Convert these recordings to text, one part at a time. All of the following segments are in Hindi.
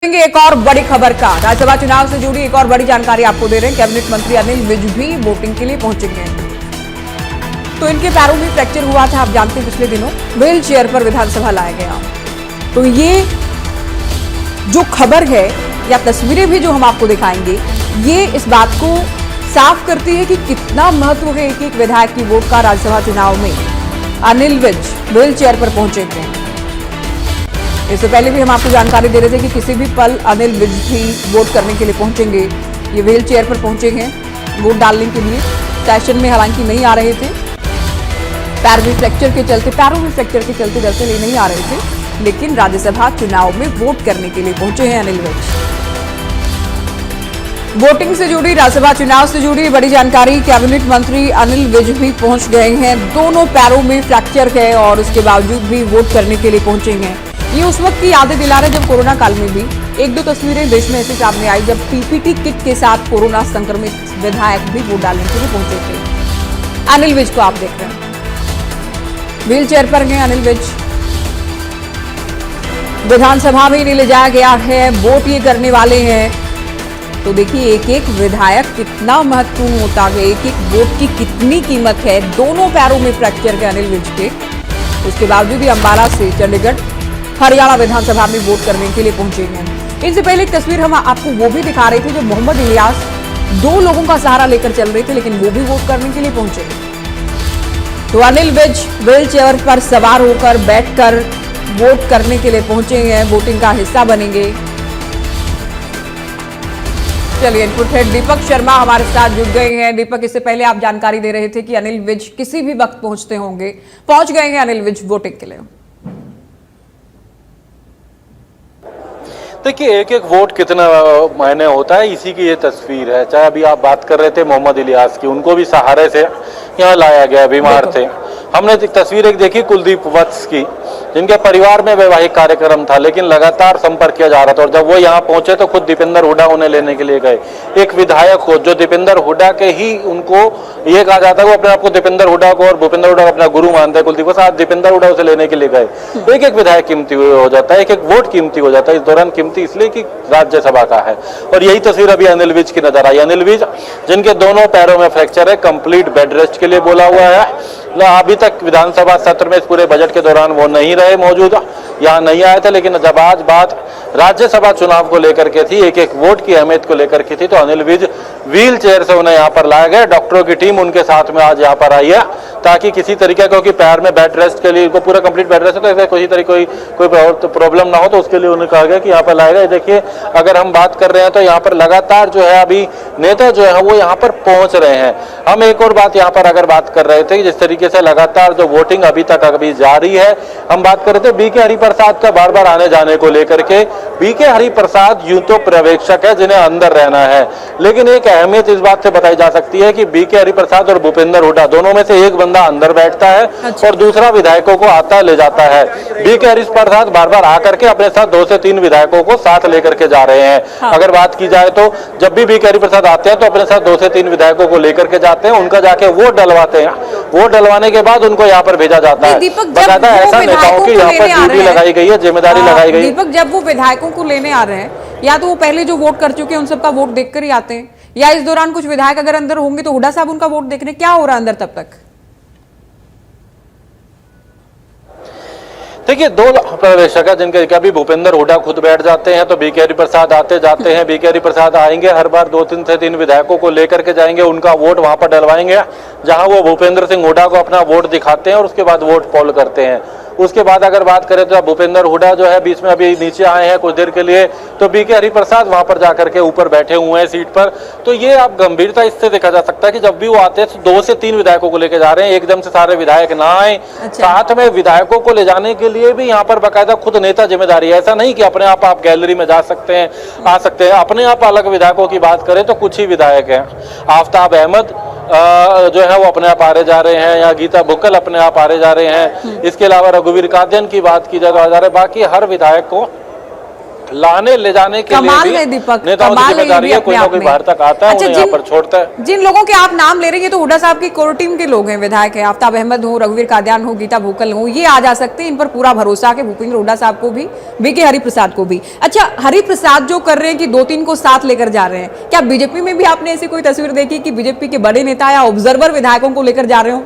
एक और बड़ी खबर का राज्यसभा चुनाव से जुड़ी एक और बड़ी जानकारी आपको दे रहे हैं। कैबिनेट मंत्री अनिल विज भी वोटिंग के लिए पहुंचेंगे। तो इनके पैरों में फ्रैक्चर हुआ था, आप जानते हैं, पिछले दिनों व्हील चेयर पर विधानसभा लाया गया। तो ये जो खबर है या तस्वीरें भी जो हम आपको दिखाएंगे, ये इस बात को साफ करती है कि कितना महत्व है एक एक विधायक की वोट का। राज्यसभा चुनाव में अनिल विज व्हील चेयर पर पहुंचेंगे। इससे पहले भी हम आपको जानकारी दे रहे थे कि किसी भी पल अनिल विज भी वोट करने के लिए पहुंचेंगे। ये व्हील चेयर पर पहुंचे हैं वोट डालने के लिए। सेशन में हालांकि नहीं आ रहे थे, पैरों में फ्रैक्चर के चलते घर से नहीं आ रहे थे, लेकिन राज्यसभा चुनाव में वोट करने के लिए पहुंचे हैं अनिल विज। वोटिंग से जुड़ी, राज्यसभा चुनाव से जुड़ी बड़ी जानकारी। कैबिनेट मंत्री अनिल विज भी पहुंच गए हैं। दोनों पैरों में फ्रैक्चर है और उसके बावजूद भी वोट करने के लिए पहुंचे हैं। ये उस वक्त की यादें दिला रहे जब कोरोना काल में भी एक दो तस्वीरें देश में ऐसी सामने आई जब पीपीटी किट के साथ कोरोना संक्रमित विधायक भी वोट डालने के लिए पहुंचे थे। अनिल विज को आप देख रहे हैं, व्हील चेयर पर हैं अनिल विज। विधानसभा में इन्हें ले जाया गया है, वोट ये करने वाले हैं। तो देखिए एक एक विधायक कितना महत्वपूर्ण होता है, एक एक वोट की कितनी कीमत है। दोनों पैरों में फ्रैक्चर है अनिल विज के, उसके बावजूद भी अंबाला से चंडीगढ़ हरियाणा विधानसभा में वोट करने के लिए पहुंचे हैं। इससे पहले एक तस्वीर हम आपको वो भी दिखा रहे थे जब मोहम्मद इलियास दो लोगों का सहारा लेकर चल रहे थे, लेकिन वो भी वोट करने के लिए पहुंचे। तो अनिल विज व्हील चेयर पर सवार होकर बैठकर वोट करने के लिए पहुंचे हैं, वोटिंग का हिस्सा बनेंगे। चलिए, इनपुट हेड दीपक शर्मा हमारे साथ जुड़ गए हैं। दीपक, इससे पहले आप जानकारी दे रहे थे कि अनिल विज किसी भी वक्त पहुंचते होंगे, पहुंच गए हैं अनिल विज वोटिंग के लिए। देखिए एक एक वोट कितना मायने होता है, इसी की ये तस्वीर है। चाहे अभी आप बात कर रहे थे मोहम्मद इलियास की, उनको भी सहारे से यहाँ लाया गया, बीमार थे। हमने तस्वीर एक देखी कुलदीप वत्स की, जिनके परिवार में वैवाहिक कार्यक्रम था, लेकिन लगातार संपर्क किया जा रहा था। और जब वो यहाँ पहुंचे तो खुद दीपेंद्र हुड्डा उन्हें लेने के लिए गए। एक विधायक को जो दीपेंद्र हुड्डा के ही, उनको ये कहा जाता है वो अपने आप को दीपेंद्र हुड्डा को और भूपेंद्र हुड्डा को अपना गुरु मानते हैं, कुलदीप वत्स, आज दीपेंद्र हुड्डा उसे लेने के लिए गए। एक एक विधायक कीमती हो जाता है, एक एक वोट कीमती हो जाता है। इस दौरान कीमती इसलिए कि राज्यसभा का है। और यही तस्वीर अभी अनिल विज की नजर आई। अनिल विज जिनके दोनों पैरों में फ्रैक्चर है, कंप्लीट बेड रेस्ट के लिए बोला हुआ है। अभी तक विधानसभा सत्र में इस पूरे बजट के दौरान वो नहीं रहे मौजूद, यहाँ नहीं आए थे, लेकिन जब आज बात राज्यसभा चुनाव को लेकर के थी, एक एक वोट की अहमियत को लेकर के थी, तो अनिल विज व्हील चेयर से उन्हें यहाँ पर लाया गया। डॉक्टरों की टीम उनके साथ में आज यहाँ पर आई है, ताकि किसी तरीके, क्योंकि पैर में बेड रेस्ट के लिए इनको पूरा कंप्लीट बेड रेस्ट है, तो किसी तरीके कोई प्रॉब्लम ना हो, तो उसके लिए उन्हें कहा गया कि यहाँ पर लाएगा। देखिए अगर हम बात कर रहे हैं तो यहाँ पर लगातार जो है अभी नेता जो है वो यहाँ पर पहुंच रहे हैं। हम एक और बात यहाँ पर अगर बात कर रहे थे, जिस तरीके से लगातार जो वोटिंग अभी तक अभी जारी है, हम बात कर रहे थे बीके हरिप्रसाद का बार बार आने जाने को लेकर के। बीके हरिप्रसाद यूं तो पर्यवेक्षक है जिन्हें अंदर रहना है, लेकिन एक अहमियत इस बात से बताई जा सकती है कि बीके हरिप्रसाद और भूपेंद्र हुड्डा दोनों में से एक बंदा अंदर बैठता है और दूसरा विधायकों को आता ले जाता है। बीके हरिप्रसाद बार बार आकर के अपने साथ 2 से 3 विधायकों को साथ लेकर के जा रहे हैं। हाँ। अगर बात की जाए तो जब भी बीके हरिप्रसाद आते हैं तो अपने साथ 2 से 3 विधायकों को लेकर के जाते हैं, उनका जाके वोट डलवाते हैं। वोट डलवाने के बाद उनको यहाँ पर भेजा जाता है। बताता है ऐसा नेताओं की यहाँ पर ड्यूटी लगाई गई है, जिम्मेदारी लगाई गई है। दीपक, जब वो विधायकों को लेने आ रहे हैं, या तो वो पहले जो वोट कर चुके हैं उन सबका वोट देखकर ही आते हैं, या इस दौरान कुछ विधायक अगर अंदर होंगे तो हुड्डा साहब उनका वोट देखने क्या हो रहा है अंदर तब तक? देखिए 2 पर्यवेक्षक है जिनके कभी भूपेंद्र हुड्डा खुद बैठ जाते हैं तो बीके हरिप्रसाद आते जाते हैं। बीके हरिप्रसाद आएंगे, हर बार 2 से 3 विधायकों को लेकर के जाएंगे, उनका वोट वहां पर डलवाएंगे जहां वो भूपेंद्र सिंह हुड्डा को अपना वोट दिखाते हैं और उसके बाद वोट पोल करते हैं। उसके बाद अगर बात करें तो भूपेंद्र हुड्डा जो है बीच में अभी नीचे आए हैं कुछ देर के लिए, तो बीके हरिप्रसाद वहां पर जाकर के ऊपर बैठे हुए हैं सीट पर। तो ये आप गंभीरता इससे देखा जा सकता है कि जब भी वो आते हैं तो 2 से 3 विधायकों को लेकर जा रहे हैं, एकदम से सारे विधायक ना आए। साथ में विधायकों को ले जाने के लिए भी यहाँ पर बाकायदा खुद नेता जिम्मेदारी है। ऐसा नहीं कि अपने आप गैलरी में जा सकते हैं, आ सकते हैं। अपने आप अलग विधायकों की बात करें तो कुछ ही विधायक हैं। आफ्ताब अहमद जो है वो अपने आप आ रहे जा रहे हैं, या गीता बुक्कल अपने आप आ रहे जा रहे हैं। इसके अलावा रघुवीर कादियान की बात की जाए तो आ जा रहे, बाकी हर विधायक को लाने ले जाने के कमाल लिए है भी दीपक, नेताओं की कमाल है ये जिम्मेदारी भी है, कोई अपने ना आप कोई में। बाहर तक आता है, अच्छा, उन्हें यहाँ पर छोड़ता है। जिन लोगों के आप नाम ले रहे हैं, ये तो हुड्डा साहब की कोर टीम के लोग हैं, विधायक हैं, आफ्ताब अहमद हो, रघुवीर कादियान हो, गीता भूकल हो, ये आ जा सकते हैं, इन पर पूरा भरोसा है भूपेंद्र हुड्डा साहब को भी, बीके हरिप्रसाद को भी। अच्छा, हरिप्रसाद जो कर रहे हैं कि 2-3 को साथ लेकर जा रहे हैं, क्या बीजेपी में भी आपने ऐसी कोई तस्वीर देखी कि बीजेपी के बड़े नेता या ऑब्जर्वर विधायकों को लेकर जा रहे हो,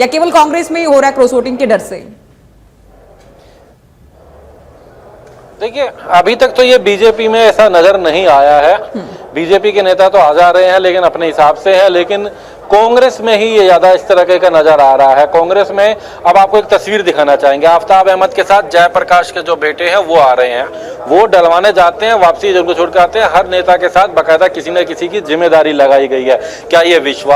या केवल कांग्रेस में ही हो रहा है क्रॉस वोटिंग के डर से? देखिए, अभी तक तो ये बीजेपी में ऐसा नजर नहीं आया है। बीजेपी के नेता तो आ जा रहे हैं लेकिन अपने हिसाब से है, लेकिन कांग्रेस में ही ये ज्यादा इस तरह का नजर आ रहा है। कांग्रेस में अब आपको एक तस्वीर दिखाना चाहेंगे, आफ्ताब अहमद के साथ जयप्रकाश के जो बेटे हैं वो आ रहे हैं, वो डलवाने जाते हैं, वापसी जब उनको छोड़ के आते हैं। हर नेता के साथ बाकायदा किसी न किसी की जिम्मेदारी लगाई गई है। क्या ये विश्वास